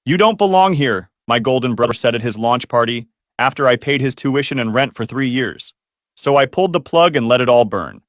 "You don't belong here," my golden brother said at his launch party after I paid his tuition and rent for 3 years. So I pulled the plug and let it all burn.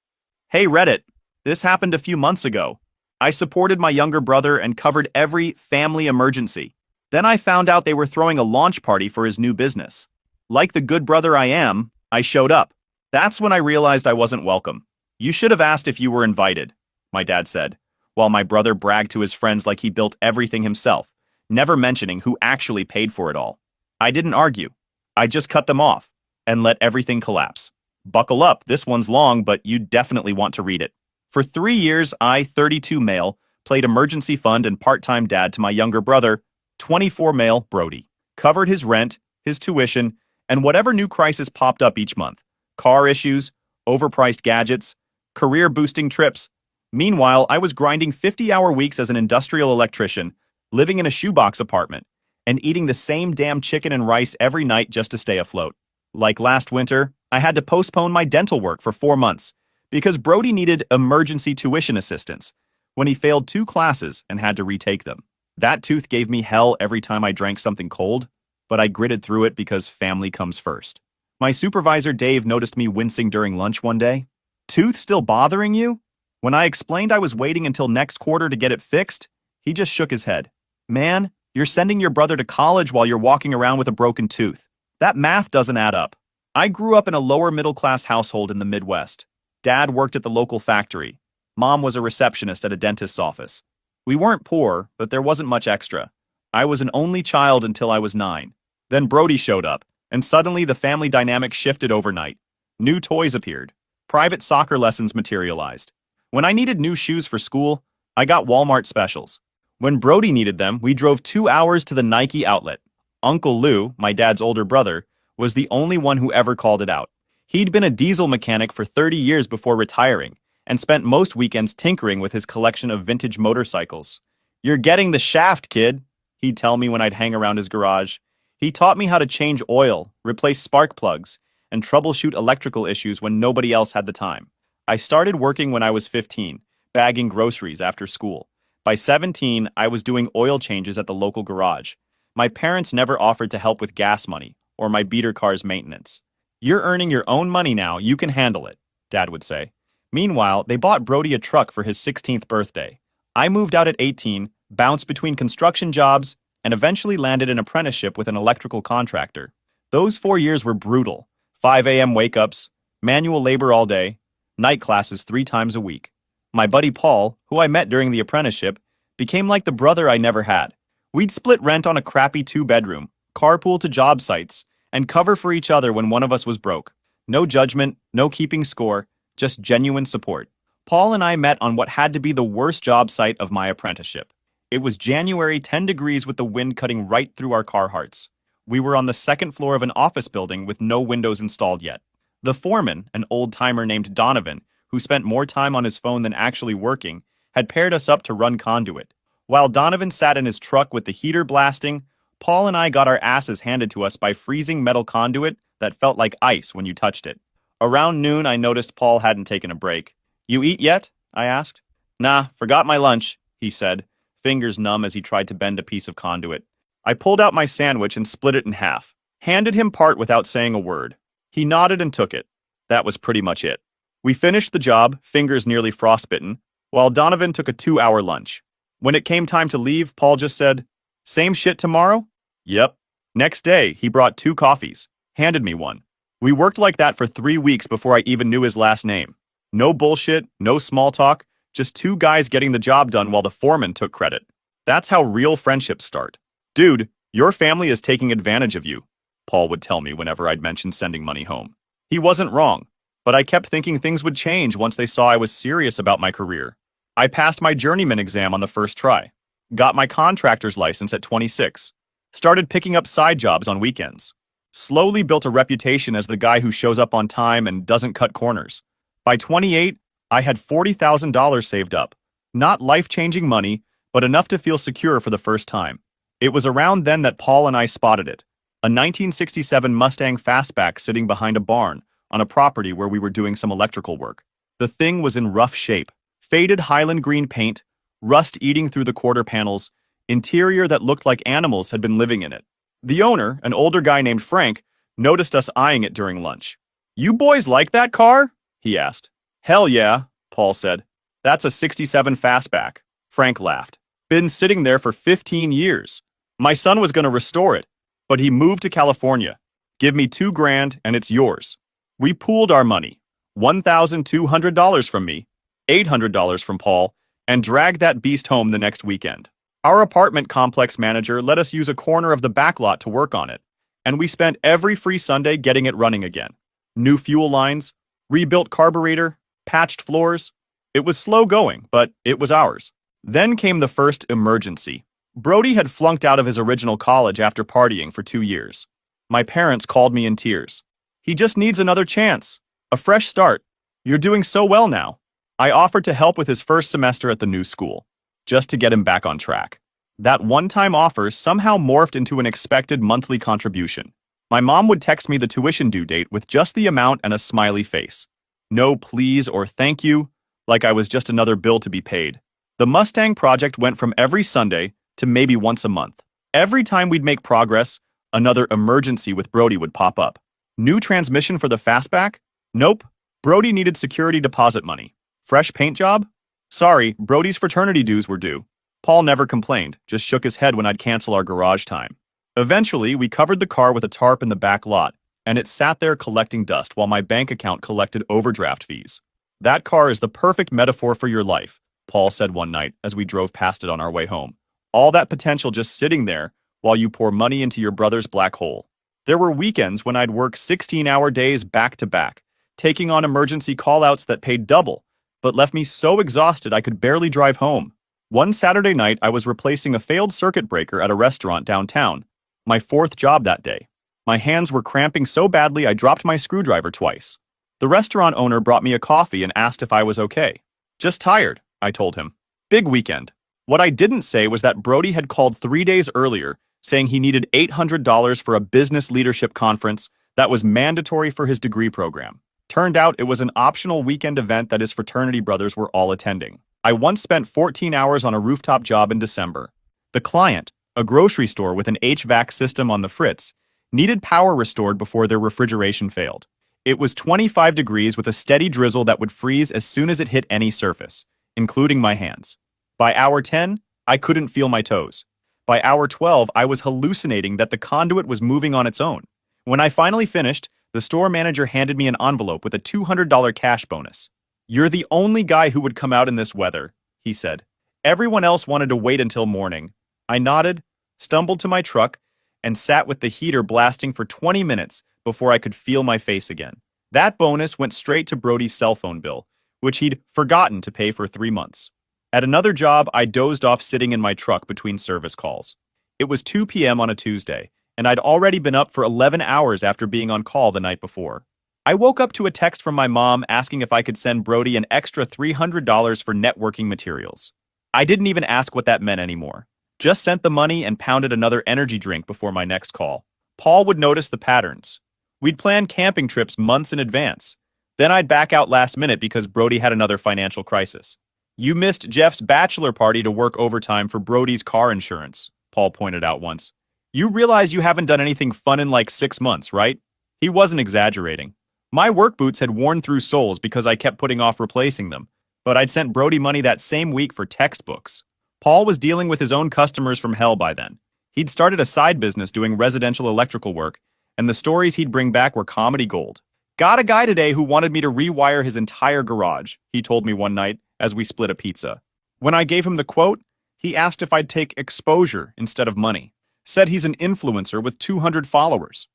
Hey Reddit, this happened a few months ago. I supported my younger brother and covered every family emergency. Then I found out they were throwing a launch party for his new business. Like the good brother I am, I showed up. That's when I realized I wasn't welcome. "You should have asked if you were invited," my dad said, while my brother bragged to his friends like he built everything himself, never mentioning who actually paid for it all. I didn't argue. I just cut them off and let everything collapse. Buckle up, this one's long, but you definitely want to read it. For 3 years, I, 32 male, played emergency fund and part-time dad to my younger brother, 24 male Brody. Covered his rent, his tuition, and whatever new crisis popped up each month. Car issues, overpriced gadgets, career-boosting trips. Meanwhile, I was grinding 50-hour weeks as an industrial electrician, living in a shoebox apartment, and eating the same damn chicken and rice every night just to stay afloat. Like last winter, I had to postpone my dental work for 4 months because Brody needed emergency tuition assistance when he failed 2 classes and had to retake them. That tooth gave me hell every time I drank something cold, but I gritted through it because family comes first. My supervisor Dave noticed me wincing during lunch one day. "Tooth still bothering you?" When I explained I was waiting until next quarter to get it fixed, he just shook his head. "Man, you're sending your brother to college while you're walking around with a broken tooth. That math doesn't add up." I grew up in a lower middle-class household in the Midwest. Dad worked at the local factory. Mom was a receptionist at a dentist's office. We weren't poor, but there wasn't much extra. I was an only child until I was 9. Then Brody showed up, and suddenly the family dynamic shifted overnight. New toys appeared. Private soccer lessons materialized. When I needed new shoes for school, I got Walmart specials. When Brody needed them, we drove 2 hours to the Nike outlet. Uncle Lou, my dad's older brother, was the only one who ever called it out. He'd been a diesel mechanic for 30 years before retiring, and spent most weekends tinkering with his collection of vintage motorcycles. "You're getting the shaft, kid," he'd tell me when I'd hang around his garage. He taught me how to change oil, replace spark plugs, and troubleshoot electrical issues when nobody else had the time. I started working when I was 15, bagging groceries after school. By 17, I was doing oil changes at the local garage. My parents never offered to help with gas money or my beater car's maintenance. "You're earning your own money now, you can handle it," Dad would say. Meanwhile, they bought Brody a truck for his 16th birthday. I moved out at 18, bounced between construction jobs, and eventually landed an apprenticeship with an electrical contractor. Those 4 years were brutal. 5 a.m. wake-ups, manual labor all day, night classes 3 times a week. My buddy Paul, who I met during the apprenticeship, became like the brother I never had. We'd split rent on a crappy 2-bedroom, carpool to job sites, and cover for each other when one of us was broke. No judgment, no keeping score, just genuine support. Paul and I met on what had to be the worst job site of my apprenticeship. It was January, 10 degrees with the wind cutting right through our Carhartts. We were on the 2nd floor of an office building with no windows installed yet. The foreman, an old-timer named Donovan, who spent more time on his phone than actually working, had paired us up to run conduit. While Donovan sat in his truck with the heater blasting, Paul and I got our asses handed to us by freezing metal conduit that felt like ice when you touched it. Around noon, I noticed Paul hadn't taken a break. "You eat yet?" I asked. "Nah, forgot my lunch," he said, fingers numb as he tried to bend a piece of conduit. I pulled out my sandwich and split it in half, handed him part without saying a word. He nodded and took it. That was pretty much it. We finished the job, fingers nearly frostbitten, while Donovan took a 2-hour lunch. When it came time to leave, Paul just said, "Same shit tomorrow?" "Yep." Next day, he brought 2 coffees, handed me one. We worked like that for 3 weeks before I even knew his last name. No bullshit, no small talk, just 2 guys getting the job done while the foreman took credit. That's how real friendships start. "Dude, your family is taking advantage of you," Paul would tell me whenever I'd mention sending money home. He wasn't wrong, but I kept thinking things would change once they saw I was serious about my career. I passed my journeyman exam on the first try, got my contractor's license at 26, started picking up side jobs on weekends, slowly built a reputation as the guy who shows up on time and doesn't cut corners. By 28, I had $40,000 saved up. Not life-changing money, but enough to feel secure for the first time. It was around then that Paul and I spotted it. A 1967 Mustang Fastback sitting behind a barn on a property where we were doing some electrical work. The thing was in rough shape. Faded Highland green paint, rust eating through the quarter panels, interior that looked like animals had been living in it. The owner, an older guy named Frank, noticed us eyeing it during lunch. "You boys like that car?" he asked. "Hell yeah," Paul said. "That's a 67 fastback." Frank laughed. "Been sitting there for 15 years. My son was going to restore it, but he moved to California. Give me $2,000 and it's yours." We pooled our money, $1,200 from me, $800 from Paul, and dragged that beast home the next weekend. Our apartment complex manager let us use a corner of the back lot to work on it, and we spent every free Sunday getting it running again. New fuel lines, rebuilt carburetor, patched floors. It was slow going, but it was ours. Then came the first emergency. Brody had flunked out of his original college after partying for 2 years. My parents called me in tears. "He just needs another chance. A fresh start. You're doing so well now." I offered to help with his first semester at the new school, just to get him back on track. That one-time offer somehow morphed into an expected monthly contribution. My mom would text me the tuition due date with just the amount and a smiley face. No please or thank you, like I was just another bill to be paid. The Mustang project went from every Sunday to maybe once a month. Every time we'd make progress, another emergency with Brody would pop up. New transmission for the fastback? Nope. Brody needed security deposit money. Fresh paint job? Sorry, Brody's fraternity dues were due. Paul never complained, just shook his head when I'd cancel our garage time. Eventually, we covered the car with a tarp in the back lot, and it sat there collecting dust while my bank account collected overdraft fees. "That car is the perfect metaphor for your life," Paul said one night as we drove past it on our way home. "All that potential just sitting there while you pour money into your brother's black hole." There were weekends when I'd work 16-hour days back to back, taking on emergency callouts that paid double, but left me so exhausted I could barely drive home. One Saturday night, I was replacing a failed circuit breaker at a restaurant downtown, my 4th job that day. My hands were cramping so badly I dropped my screwdriver twice. The restaurant owner brought me a coffee and asked if I was okay. "Just tired," I told him. Big weekend. What I didn't say was that Brody had called 3 days earlier, saying he needed $800 for a business leadership conference that was mandatory for his degree program. Turned out it was an optional weekend event that his fraternity brothers were all attending. I once spent 14 hours on a rooftop job in December. The client, a grocery store with an HVAC system on the fritz, needed power restored before their refrigeration failed. It was 25 degrees with a steady drizzle that would freeze as soon as it hit any surface, including my hands. By hour 10, I couldn't feel my toes. By hour 12, I was hallucinating that the conduit was moving on its own. When I finally finished, the store manager handed me an envelope with a $200 cash bonus. "You're the only guy who would come out in this weather," he said. Everyone else wanted to wait until morning. I nodded, stumbled to my truck, and sat with the heater blasting for 20 minutes before I could feel my face again. That bonus went straight to Brody's cell phone bill, which he'd forgotten to pay for 3 months. At another job, I dozed off sitting in my truck between service calls. It was 2 p.m. on a Tuesday, and I'd already been up for 11 hours after being on call the night before. I woke up to a text from my mom asking if I could send Brody an extra $300 for networking materials. I didn't even ask what that meant anymore. Just sent the money and pounded another energy drink before my next call. Paul would notice the patterns. We'd plan camping trips months in advance. Then I'd back out last minute because Brody had another financial crisis. "You missed Jeff's bachelor party to work overtime for Brody's car insurance," Paul pointed out once. "You realize you haven't done anything fun in like 6 months, right?" He wasn't exaggerating. My work boots had worn through soles because I kept putting off replacing them, but I'd sent Brody money that same week for textbooks. Paul was dealing with his own customers from hell by then. He'd started a side business doing residential electrical work, and the stories he'd bring back were comedy gold. "Got a guy today who wanted me to rewire his entire garage," he told me one night as we split a pizza. When I gave him the quote, he asked if I'd take exposure instead of money. Said he's an influencer with 200 followers.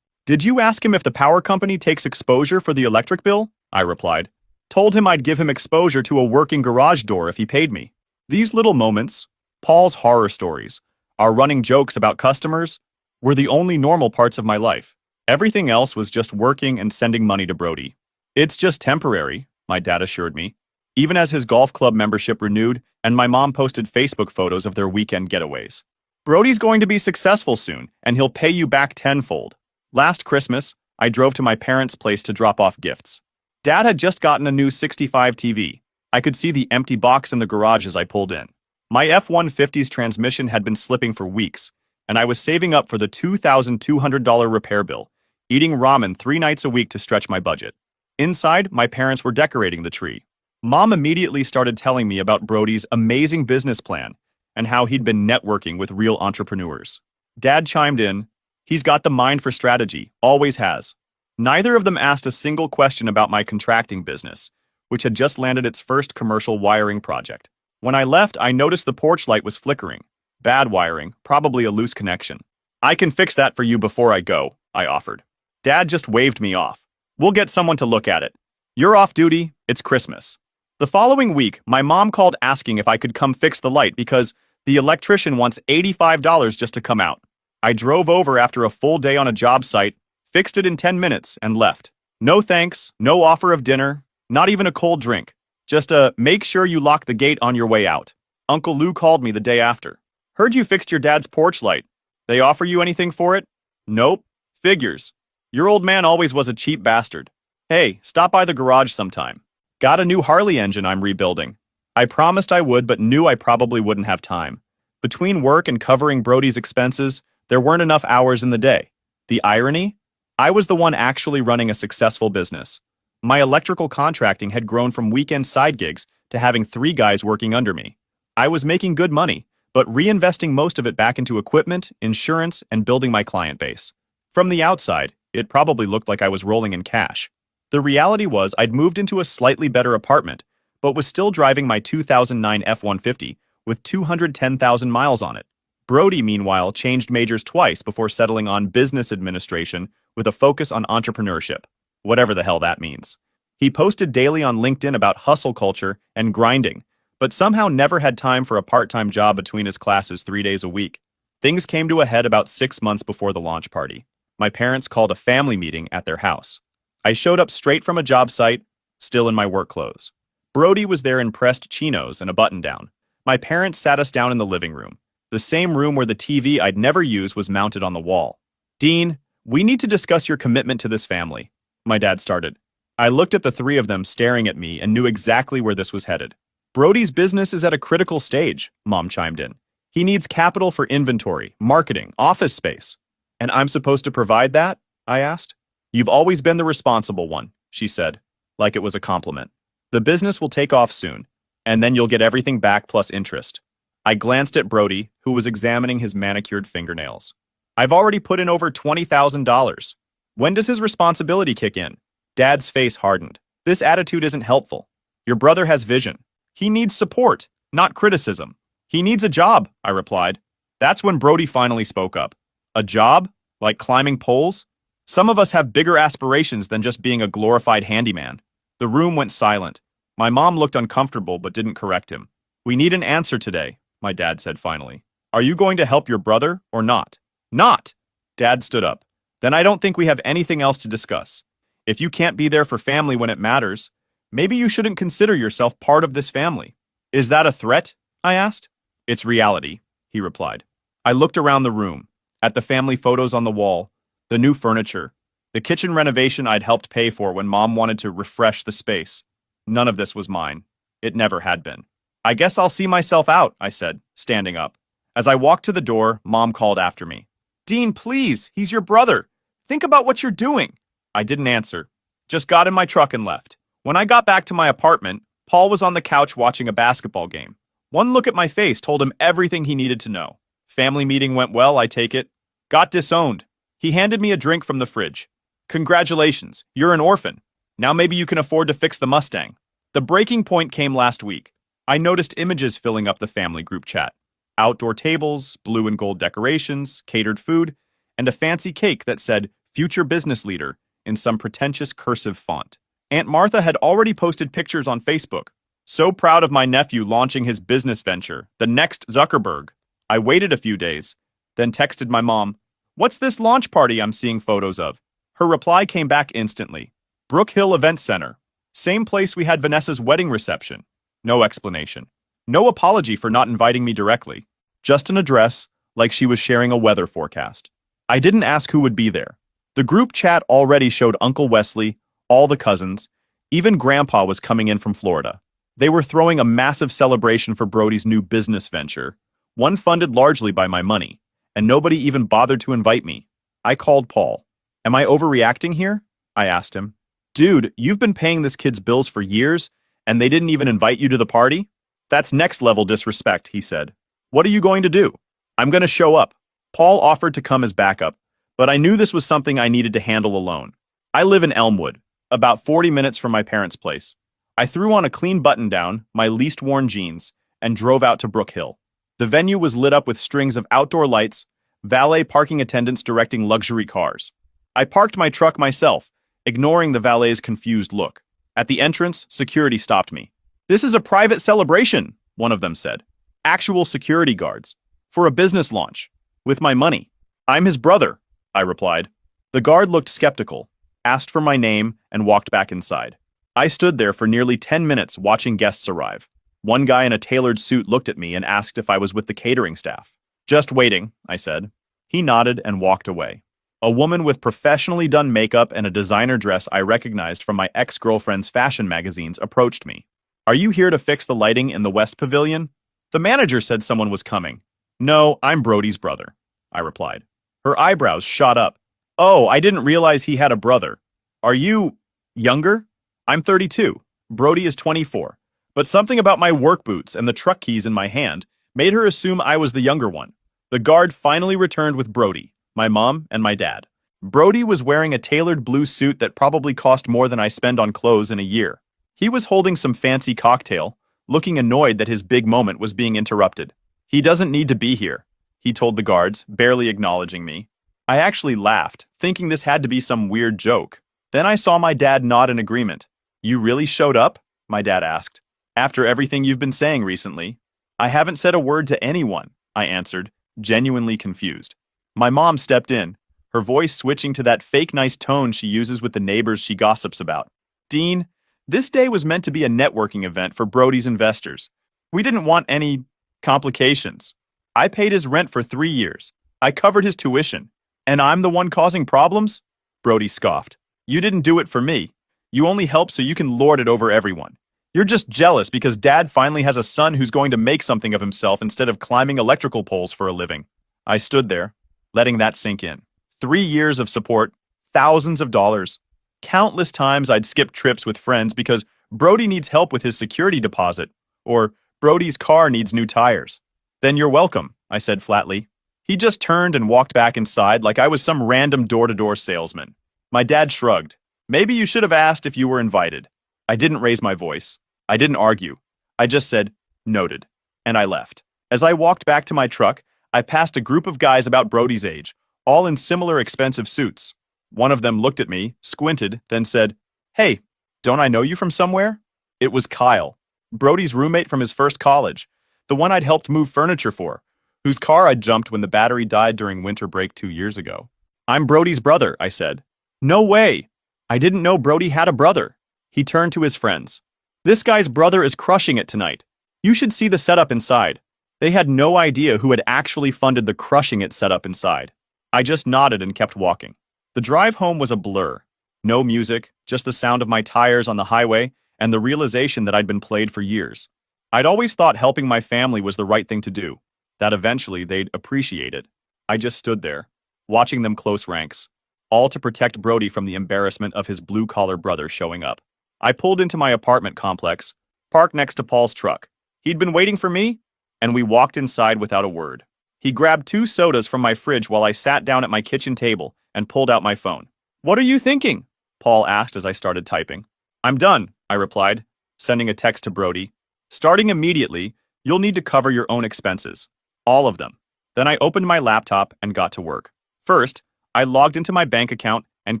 "Did you ask him if the power company takes exposure for the electric bill?" I replied. Told him I'd give him exposure to a working garage door if he paid me. These little moments, Paul's horror stories, our running jokes about customers, were the only normal parts of my life. Everything else was just working and sending money to Brody. "It's just temporary," my dad assured me. Even as his golf club membership renewed and my mom posted Facebook photos of their weekend getaways. "Brody's going to be successful soon, and he'll pay you back tenfold." Last Christmas, I drove to my parents' place to drop off gifts. Dad had just gotten a new 65 TV. I could see the empty box in the garage as I pulled in. My F-150's transmission had been slipping for weeks, and I was saving up for the $2,200 repair bill, eating ramen 3 nights a week to stretch my budget. Inside, my parents were decorating the tree. Mom immediately started telling me about Brody's amazing business plan and how he'd been networking with real entrepreneurs. Dad chimed in, "He's got the mind for strategy, always has." Neither of them asked a single question about my contracting business, which had just landed its first commercial wiring project. When I left, I noticed the porch light was flickering. Bad wiring, probably a loose connection. "I can fix that for you before I go," I offered. Dad just waved me off. "We'll get someone to look at it. You're off duty, it's Christmas." The following week, my mom called asking if I could come fix the light because the electrician wants $85 just to come out. I drove over after a full day on a job site, fixed it in 10 minutes, and left. No thanks, no offer of dinner, not even a cold drink. Just a "make sure you lock the gate on your way out." Uncle Lou called me the day after. "Heard you fixed your dad's porch light. They offer you anything for it?" "Nope. Figures. Your old man always was a cheap bastard. Hey, stop by the garage sometime. Got a new Harley engine I'm rebuilding." I promised I would, but knew I probably wouldn't have time. Between work and covering Brody's expenses, there weren't enough hours in the day. The irony? I was the one actually running a successful business. My electrical contracting had grown from weekend side gigs to having 3 guys working under me. I was making good money, but reinvesting most of it back into equipment, insurance, and building my client base. From the outside, it probably looked like I was rolling in cash. The reality was I'd moved into a slightly better apartment, but was still driving my 2009 F-150 with 210,000 miles on it. Brody, meanwhile, changed majors twice before settling on business administration with a focus on entrepreneurship, whatever the hell that means. He posted daily on LinkedIn about hustle culture and grinding, but somehow never had time for a part-time job between his classes 3 days a week. Things came to a head about 6 months before the launch party. My parents called a family meeting at their house. I showed up straight from a job site, still in my work clothes. Brody was there in pressed chinos and a button-down. My parents sat us down in the living room, the same room where the TV I'd never use was mounted on the wall. "Dean, we need to discuss your commitment to this family," my dad started. I looked at the 3 of them staring at me and knew exactly where this was headed. "Brody's business is at a critical stage," Mom chimed in. "He needs capital for inventory, marketing, office space." "And I'm supposed to provide that?" I asked. "You've always been the responsible one," she said, like it was a compliment. "The business will take off soon, and then you'll get everything back plus interest." I glanced at Brody, who was examining his manicured fingernails. "I've already put in over $20,000. When does his responsibility kick in?" Dad's face hardened. "This attitude isn't helpful. Your brother has vision. He needs support, not criticism." "He needs a job," I replied. That's when Brody finally spoke up. "A job? Like climbing poles? Some of us have bigger aspirations than just being a glorified handyman." The room went silent. My mom looked uncomfortable but didn't correct him. "We need an answer today," my dad said finally. "Are you going to help your brother or not?" "Not!" Dad stood up. "Then I don't think we have anything else to discuss. If you can't be there for family when it matters, maybe you shouldn't consider yourself part of this family." "Is that a threat?" I asked. "It's reality," he replied. I looked around the room, at the family photos on the wall, the new furniture, the kitchen renovation I'd helped pay for when Mom wanted to refresh the space. None of this was mine. It never had been. "I guess I'll see myself out," I said, standing up. As I walked to the door, Mom called after me. "Dean, please, he's your brother. Think about what you're doing." I didn't answer, just got in my truck and left. When I got back to my apartment, Paul was on the couch watching a basketball game. One look at my face told him everything he needed to know. "Family meeting went well, I take it." "Got disowned." He handed me a drink from the fridge. "Congratulations, you're an orphan. Now maybe you can afford to fix the Mustang." The breaking point came last week. I noticed images filling up the family group chat. Outdoor tables, blue and gold decorations, catered food, and a fancy cake that said, "Future Business Leader," in some pretentious cursive font. Aunt Martha had already posted pictures on Facebook. So proud of my nephew launching his business venture, the next Zuckerberg. I waited a few days, then texted my mom, "What's this launch party I'm seeing photos of?" Her reply came back instantly. "Brook Hill Event Center. Same place we had Vanessa's wedding reception." No explanation. No apology for not inviting me directly. Just an address, like she was sharing a weather forecast. I didn't ask who would be there. The group chat already showed Uncle Wesley, all the cousins, even Grandpa was coming in from Florida. They were throwing a massive celebration for Brody's new business venture, one funded largely by my money, and nobody even bothered to invite me. I called Paul. Am I overreacting here? I asked him. Dude, you've been paying this kid's bills for years, and they didn't even invite you to the party? That's next level disrespect, he said. What are you going to do? I'm going to show up. Paul offered to come as backup, but I knew this was something I needed to handle alone. I live in Elmwood, about 40 minutes from my parents' place. I threw on a clean button-down, my least worn jeans, and drove out to Brook Hill. The venue was lit up with strings of outdoor lights, valet parking attendants directing luxury cars. I parked my truck myself, ignoring the valet's confused look. At the entrance, security stopped me. This is a private celebration, one of them said. Actual security guards. For a business launch. With my money. I'm his brother, I replied. The guard looked skeptical, asked for my name, and walked back inside. I stood there for nearly 10 minutes watching guests arrive. One guy in a tailored suit looked at me and asked if I was with the catering staff. Just waiting, I said. He nodded and walked away. A woman with professionally done makeup and a designer dress I recognized from my ex-girlfriend's fashion magazines approached me. Are you here to fix the lighting in the West Pavilion? The manager said someone was coming. No, I'm Brody's brother, I replied. Her eyebrows shot up. Oh, I didn't realize he had a brother. Are you younger? I'm 32. Brody is 24. But something about my work boots and the truck keys in my hand made her assume I was the younger one. The guard finally returned with Brody, my mom, and my dad. Brody was wearing a tailored blue suit that probably cost more than I spend on clothes in a year. He was holding some fancy cocktail, looking annoyed that his big moment was being interrupted. He doesn't need to be here, he told the guards, barely acknowledging me. I actually laughed, thinking this had to be some weird joke. Then I saw my dad nod in agreement. You really showed up? My dad asked. After everything you've been saying recently. I haven't said a word to anyone, I answered, genuinely confused. My mom stepped in, her voice switching to that fake nice tone she uses with the neighbors she gossips about. Dean, this day was meant to be a networking event for Brody's investors. We didn't want any complications. I paid his rent for 3 years. I covered his tuition. And I'm the one causing problems? Brody scoffed. You didn't do it for me. You only help so you can lord it over everyone. You're just jealous because Dad finally has a son who's going to make something of himself instead of climbing electrical poles for a living. I stood there, letting that sink in. 3 years of support, thousands of dollars. Countless times I'd skip trips with friends because Brody needs help with his security deposit, or Brody's car needs new tires. Then you're welcome, I said flatly. He just turned and walked back inside like I was some random door-to-door salesman. My dad shrugged. Maybe you should have asked if you were invited. I didn't raise my voice. I didn't argue. I just said, noted. And I left. As I walked back to my truck, I passed a group of guys about Brody's age, all in similar expensive suits. One of them looked at me, squinted, then said, Hey, don't I know you from somewhere? It was Kyle, Brody's roommate from his first college, the one I'd helped move furniture for, whose car I'd jumped when the battery died during winter break 2 years ago. I'm Brody's brother, I said. No way. I didn't know Brody had a brother. He turned to his friends. This guy's brother is crushing it tonight. You should see the setup inside. They had no idea who had actually funded the crushing it setup inside. I just nodded and kept walking. The drive home was a blur. No music, just the sound of my tires on the highway and the realization that I'd been played for years. I'd always thought helping my family was the right thing to do, that eventually they'd appreciate it. I just stood there, watching them close ranks, all to protect Brody from the embarrassment of his blue-collar brother showing up. I pulled into my apartment complex, parked next to Paul's truck. He'd been waiting for me, and we walked inside without a word. He grabbed 2 sodas from my fridge while I sat down at my kitchen table and pulled out my phone. What are you thinking? Paul asked as I started typing. I'm done, I replied, sending a text to Brody. Starting immediately, you'll need to cover your own expenses. All of them. Then I opened my laptop and got to work. First, I logged into my bank account and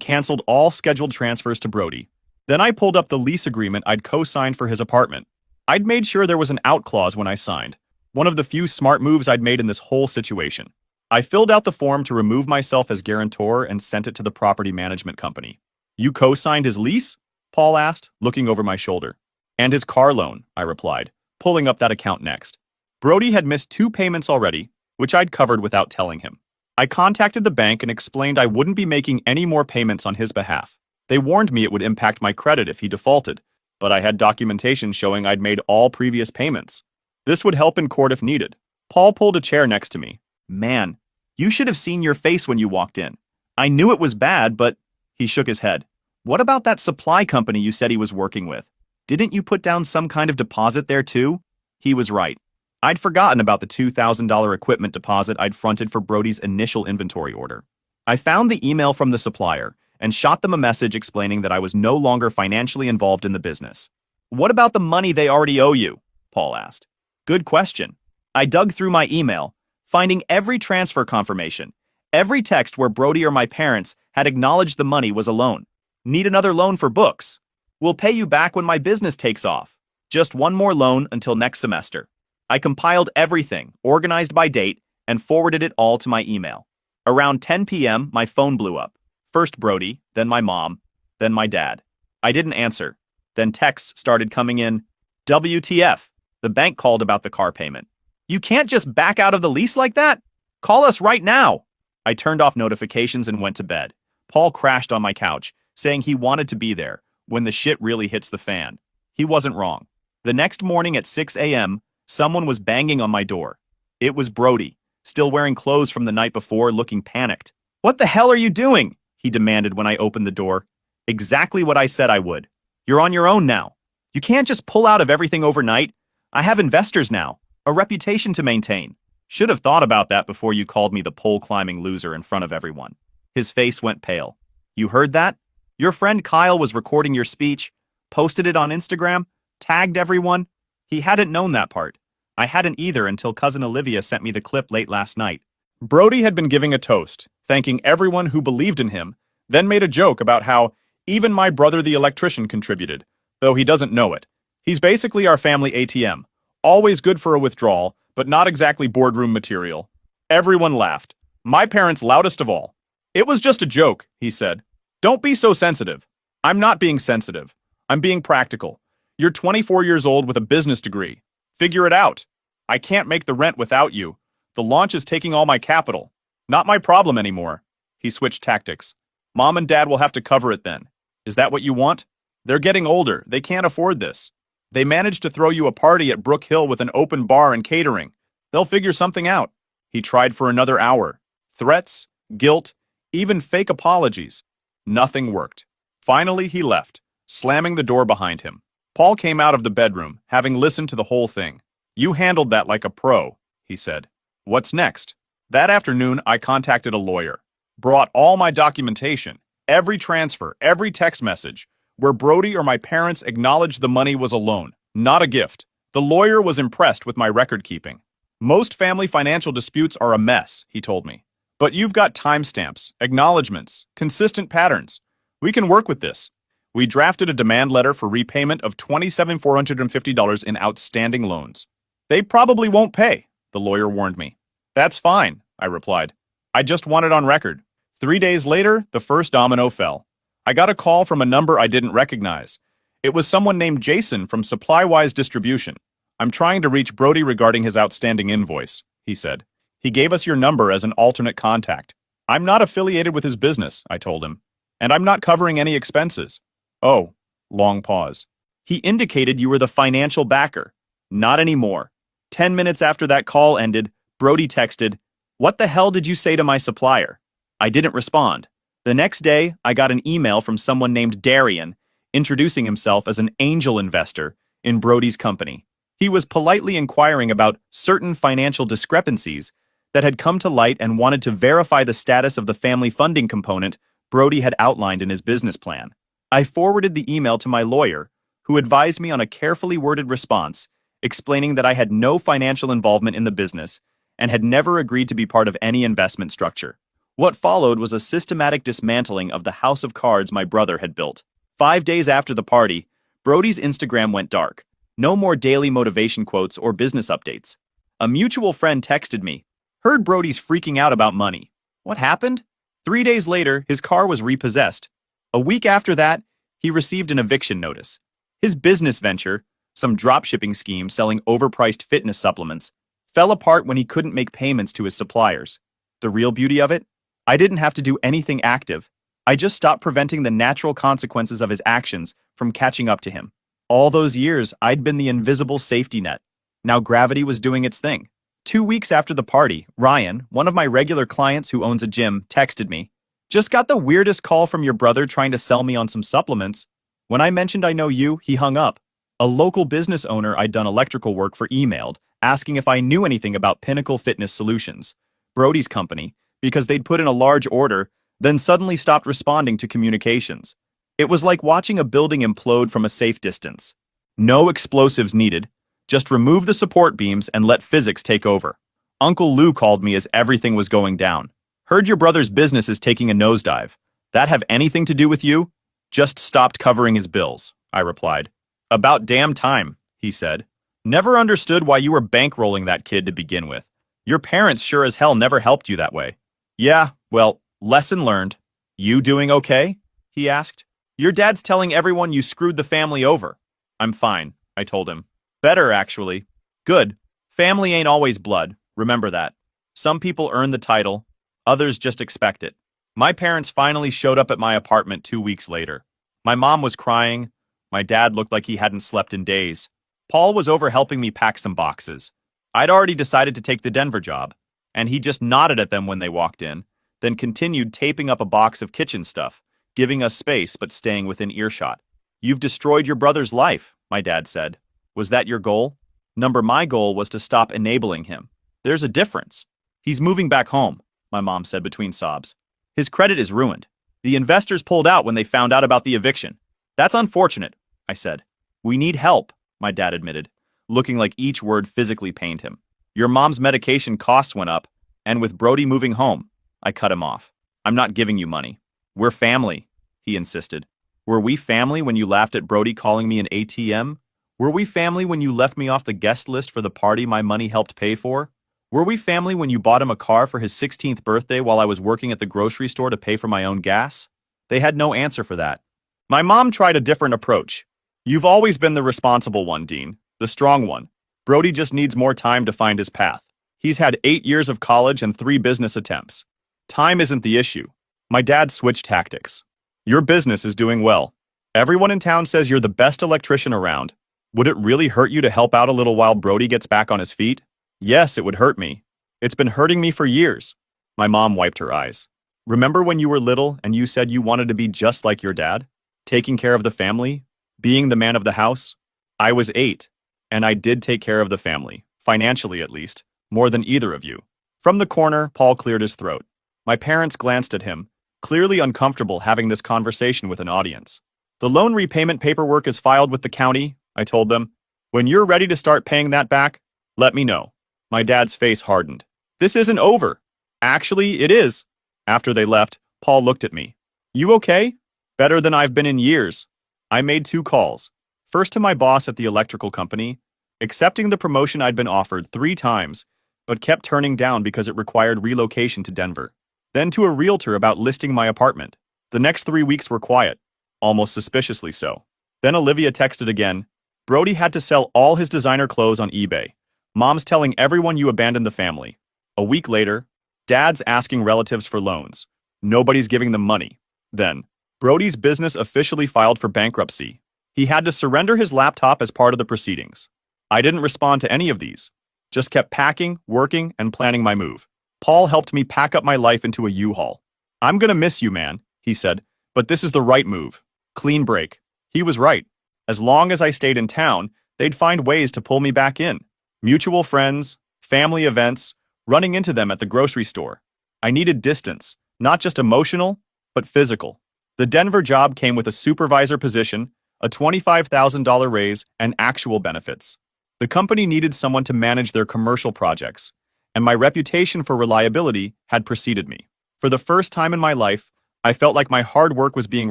canceled all scheduled transfers to Brody. Then I pulled up the lease agreement I'd co-signed for his apartment. I'd made sure there was an out clause when I signed, one of the few smart moves I'd made in this whole situation. I filled out the form to remove myself as guarantor and sent it to the property management company. You co-signed his lease? Paul asked, looking over my shoulder. And his car loan, I replied, pulling up that account next. Brody had missed 2 payments already, which I'd covered without telling him. I contacted the bank and explained I wouldn't be making any more payments on his behalf. They warned me it would impact my credit if he defaulted, but I had documentation showing I'd made all previous payments. This would help in court if needed. Paul pulled a chair next to me. Man, you should have seen your face when you walked in. I knew it was bad, but he shook his head. What about that supply company you said he was working with? Didn't you put down some kind of deposit there too? He was right. I'd forgotten about the $2,000 equipment deposit I'd fronted for Brody's initial inventory order. I found the email from the supplier and shot them a message explaining that I was no longer financially involved in the business. What about the money they already owe you? Paul asked. Good question. I dug through my email, finding every transfer confirmation, every text where Brody or my parents had acknowledged the money was a loan. Need another loan for books. We'll pay you back when my business takes off. Just one more loan until next semester. I compiled everything, organized by date, and forwarded it all to my email. Around 10 p.m., my phone blew up. First Brody, then my mom, then my dad. I didn't answer. Then texts started coming in. WTF, the bank called about the car payment. You can't just back out of the lease like that? Call us right now. I turned off notifications and went to bed. Paul crashed on my couch, saying he wanted to be there when the shit really hits the fan. He wasn't wrong. The next morning at 6 a.m., someone was banging on my door. It was Brody, still wearing clothes from the night before, looking panicked. What the hell are you doing? He demanded when I opened the door. Exactly what I said I would. You're on your own now. You can't just pull out of everything overnight. I have investors now, a reputation to maintain. Should have thought about that before you called me the pole-climbing loser in front of everyone. His face went pale. You heard that? Your friend Kyle was recording your speech, posted it on Instagram, tagged everyone. He hadn't known that part. I hadn't either until cousin Olivia sent me the clip late last night. Brody had been giving a toast, thanking everyone who believed in him, then made a joke about how even my brother the electrician contributed, though he doesn't know it. He's basically our family ATM. Always good for a withdrawal, but not exactly boardroom material. Everyone laughed. My parents loudest of all. It was just a joke, he said. Don't be so sensitive. I'm not being sensitive. I'm being practical. You're 24 years old with a business degree. Figure it out. I can't make the rent without you. The launch is taking all my capital. Not my problem anymore. He switched tactics. Mom and Dad will have to cover it then. Is that what you want? They're getting older. They can't afford this. They managed to throw you a party at Brook Hill with an open bar and catering. They'll figure something out. He tried for another hour. Threats, guilt, even fake apologies. Nothing worked. Finally, he left, slamming the door behind him. Paul came out of the bedroom, having listened to the whole thing. You handled that like a pro, he said. What's next? That afternoon, I contacted a lawyer. Brought all my documentation, every transfer, every text message, where Brody or my parents acknowledged the money was a loan, not a gift. The lawyer was impressed with my record keeping. Most family financial disputes are a mess, he told me. But you've got timestamps, acknowledgments, consistent patterns. We can work with this. We drafted a demand letter for repayment of $27,450 in outstanding loans. They probably won't pay, the lawyer warned me. That's fine, I replied. I just want it on record. 3 days later, the first domino fell. I got a call from a number I didn't recognize. It was someone named Jason from SupplyWise Distribution. I'm trying to reach Brody regarding his outstanding invoice, he said. He gave us your number as an alternate contact. I'm not affiliated with his business, I told him. And I'm not covering any expenses. Oh, long pause. He indicated you were the financial backer. Not anymore. 10 minutes after that call ended, Brody texted, "What the hell did you say to my supplier?" I didn't respond. The next day, I got an email from someone named Darian, introducing himself as an angel investor in Brody's company. He was politely inquiring about certain financial discrepancies that had come to light and wanted to verify the status of the family funding component Brody had outlined in his business plan. I forwarded the email to my lawyer, who advised me on a carefully worded response, explaining that I had no financial involvement in the business and had never agreed to be part of any investment structure. What followed was a systematic dismantling of the house of cards my brother had built. 5 days after the party, Brody's Instagram went dark. No more daily motivation quotes or business updates. A mutual friend texted me, "Heard Brody's freaking out about money." What happened? 3 days later, his car was repossessed. A week after that, he received an eviction notice. His business venture, some dropshipping scheme selling overpriced fitness supplements, fell apart when he couldn't make payments to his suppliers. The real beauty of it? I didn't have to do anything active. I just stopped preventing the natural consequences of his actions from catching up to him. All those years, I'd been the invisible safety net. Now gravity was doing its thing. 2 weeks after the party, Ryan, one of my regular clients who owns a gym, texted me. Just got the weirdest call from your brother trying to sell me on some supplements. When I mentioned I know you, he hung up. A local business owner I'd done electrical work for emailed, asking if I knew anything about Pinnacle Fitness Solutions, Brody's company, because they'd put in a large order, then suddenly stopped responding to communications. It was like watching a building implode from a safe distance. No explosives needed. Just remove the support beams and let physics take over. Uncle Lou called me as everything was going down. Heard your brother's business is taking a nosedive. That have anything to do with you? Just stopped covering his bills, I replied. About damn time, he said. Never understood why you were bankrolling that kid to begin with. Your parents sure as hell never helped you that way. Yeah, well, lesson learned. You doing okay? He asked. Your dad's telling everyone you screwed the family over. I'm fine, I told him. Better, actually. Good. Family ain't always blood, remember that. Some people earn the title, others just expect it. My parents finally showed up at my apartment 2 weeks later. My mom was crying. My dad looked like he hadn't slept in days. Paul was over helping me pack some boxes. I'd already decided to take the Denver job, and he just nodded at them when they walked in, then continued taping up a box of kitchen stuff, giving us space but staying within earshot. You've destroyed your brother's life, my dad said. Was that your goal? My goal was to stop enabling him. There's a difference. He's moving back home, my mom said between sobs. His credit is ruined. The investors pulled out when they found out about the eviction. That's unfortunate, I said. We need help, my dad admitted, looking like each word physically pained him. Your mom's medication costs went up, and with Brody moving home, I cut him off. I'm not giving you money. We're family, he insisted. Were we family when you laughed at Brody calling me an ATM? Were we family when you left me off the guest list for the party my money helped pay for? Were we family when you bought him a car for his 16th birthday while I was working at the grocery store to pay for my own gas? They had no answer for that. My mom tried a different approach. You've always been the responsible one, Dean, the strong one. Brody just needs more time to find his path. He's had 8 years of college and 3 business attempts. Time isn't the issue. My dad switched tactics. Your business is doing well. Everyone in town says you're the best electrician around. Would it really hurt you to help out a little while Brody gets back on his feet? Yes, it would hurt me. It's been hurting me for years. My mom wiped her eyes. Remember when you were little and you said you wanted to be just like your dad? Taking care of the family? Being the man of the house? I was 8, and I did take care of the family, financially at least, more than either of you. From the corner, Paul cleared his throat. My parents glanced at him, clearly uncomfortable having this conversation with an audience. The loan repayment paperwork is filed with the county, I told them. When you're ready to start paying that back, let me know. My dad's face hardened. This isn't over. Actually, it is. After they left, Paul looked at me. You okay? Better than I've been in years. I made 2 calls. First to my boss at the electrical company, accepting the promotion I'd been offered 3 times, but kept turning down because it required relocation to Denver. Then to a realtor about listing my apartment. The next 3 weeks were quiet, almost suspiciously so. Then Olivia texted again. Brody had to sell all his designer clothes on eBay. Mom's telling everyone you abandoned the family. A week later, Dad's asking relatives for loans. Nobody's giving them money. Then, Brody's business officially filed for bankruptcy. He had to surrender his laptop as part of the proceedings. I didn't respond to any of these. Just kept packing, working, and planning my move. Paul helped me pack up my life into a U-Haul. I'm gonna miss you, man, he said, but this is the right move. Clean break. He was right. As long as I stayed in town, they'd find ways to pull me back in. Mutual friends, family events, running into them at the grocery store. I needed distance, not just emotional, but physical. The Denver job came with a supervisor position, a $25,000 raise, and actual benefits. The company needed someone to manage their commercial projects, and my reputation for reliability had preceded me. For the first time in my life, I felt like my hard work was being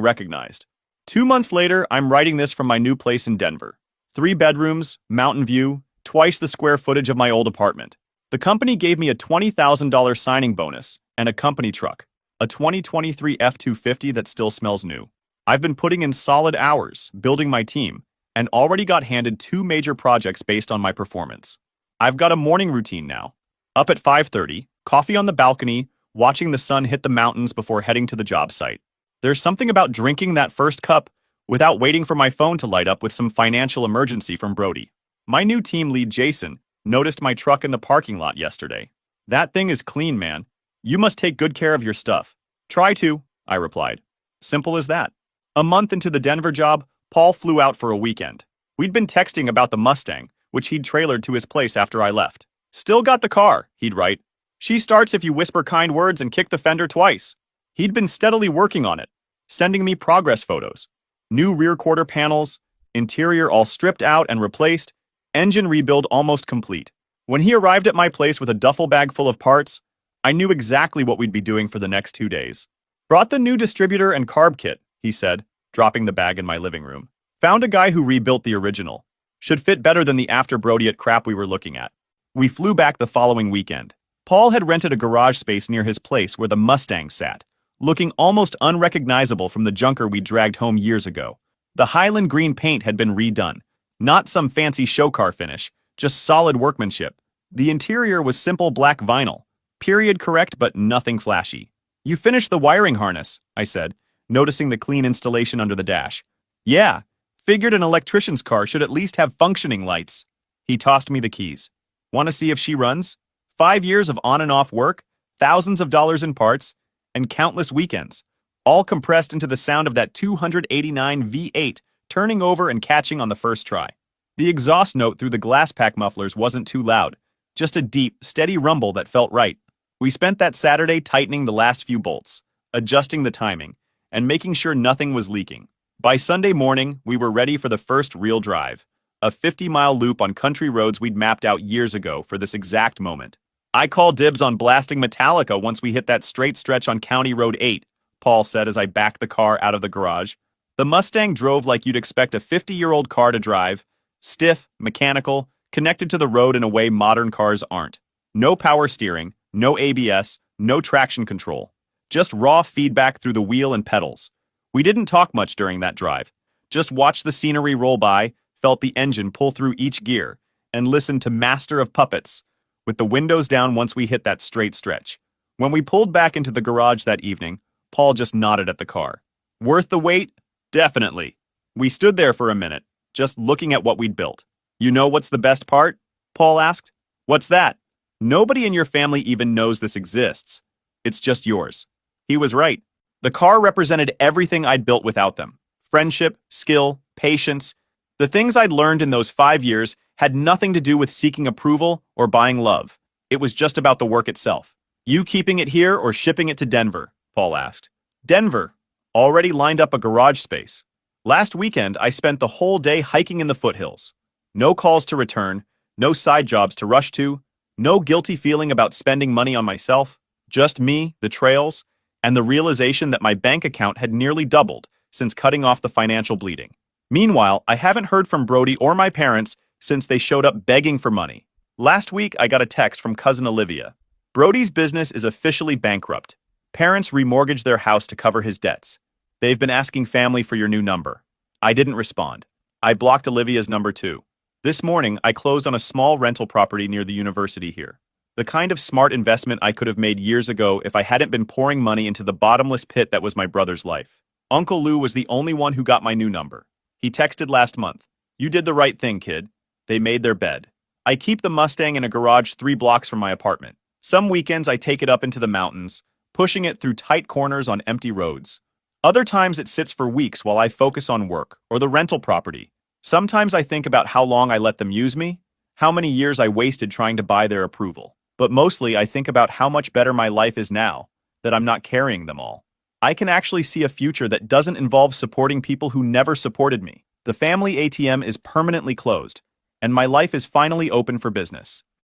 recognized. 2 months later, I'm writing this from my new place in Denver. 3 bedrooms, mountain view, twice the square footage of my old apartment. The company gave me a $20,000 signing bonus and a company truck, a 2023 F-250 that still smells new. I've been putting in solid hours, building my team, and already got handed 2 major projects based on my performance. I've got a morning routine now. Up at 5:30, coffee on the balcony, watching the sun hit the mountains before heading to the job site. There's something about drinking that first cup without waiting for my phone to light up with some financial emergency from Brody. My new team lead, Jason, noticed my truck in the parking lot yesterday. That thing is clean, man. You must take good care of your stuff. Try to, I replied. Simple as that. A month into the Denver job, Paul flew out for a weekend. We'd been texting about the Mustang, which he'd trailered to his place after I left. Still got the car, he'd write. She starts if you whisper kind words and kick the fender twice. He'd been steadily working on it, sending me progress photos. New rear quarter panels, interior all stripped out and replaced, engine rebuild almost complete. When he arrived at my place with a duffel bag full of parts, I knew exactly what we'd be doing for the next 2 days. Brought the new distributor and carb kit, he said, dropping the bag in my living room. Found a guy who rebuilt the original. Should fit better than the after Brodiot crap we were looking at. We flew back the following weekend. Paul had rented a garage space near his place where the Mustang sat, looking almost unrecognizable from the junker we dragged home years ago. The Highland green paint had been redone. Not some fancy show car finish, just solid workmanship. The interior was simple black vinyl, period correct but nothing flashy. You finished the wiring harness, I said, noticing the clean installation under the dash. Yeah, figured an electrician's car should at least have functioning lights. He tossed me the keys. Want to see if she runs? 5 years of on and off work, thousands of dollars in parts, and countless weekends, all compressed into the sound of that 289 V8 turning over and catching on the first try. The exhaust note through the glass pack mufflers wasn't too loud, just a deep, steady rumble that felt right. We spent that Saturday tightening the last few bolts, adjusting the timing, and making sure nothing was leaking. By Sunday morning, we were ready for the first real drive, a 50-mile loop on country roads we'd mapped out years ago for this exact moment. I call dibs on blasting Metallica once we hit that straight stretch on County Road 8, Paul said as I backed the car out of the garage. The Mustang drove like you'd expect a 50-year-old car to drive, stiff, mechanical, connected to the road in a way modern cars aren't. No power steering, no ABS, no traction control. Just raw feedback through the wheel and pedals. We didn't talk much during that drive. Just watched the scenery roll by, felt the engine pull through each gear, and listened to Master of Puppets, with the windows down once we hit that straight stretch. When we pulled back into the garage that evening, Paul just nodded at the car. Worth the wait? Definitely. We stood there for a minute, just looking at what we'd built. You know what's the best part? Paul asked. What's that? Nobody in your family even knows this exists. It's just yours. He was right. The car represented everything I'd built without them. Friendship, skill, patience. The things I'd learned in those 5 years had nothing to do with seeking approval or buying love. It was just about the work itself. You keeping it here or shipping it to Denver? Paul asked. Denver. Already lined up a garage space. Last weekend, I spent the whole day hiking in the foothills. No calls to return, no side jobs to rush to, no guilty feeling about spending money on myself, just me, the trails, and the realization that my bank account had nearly doubled since cutting off the financial bleeding. Meanwhile, I haven't heard from Brody or my parents since they showed up begging for money. Last week, I got a text from cousin Olivia. Brody's business is officially bankrupt. Parents remortgaged their house to cover his debts. They've been asking family for your new number. I didn't respond. I blocked Olivia's number too. This morning, I closed on a small rental property near the university here. The kind of smart investment I could have made years ago if I hadn't been pouring money into the bottomless pit that was my brother's life. Uncle Lou was the only one who got my new number. He texted last month. You did the right thing, kid. They made their bed. I keep the Mustang in a garage 3 blocks from my apartment. Some weekends I take it up into the mountains, pushing it through tight corners on empty roads. Other times it sits for weeks while I focus on work or the rental property. Sometimes I think about how long I let them use me, how many years I wasted trying to buy their approval. But mostly I think about how much better my life is now, that I'm not carrying them all. I can actually see a future that doesn't involve supporting people who never supported me. The family ATM is permanently closed, and my life is finally open for business.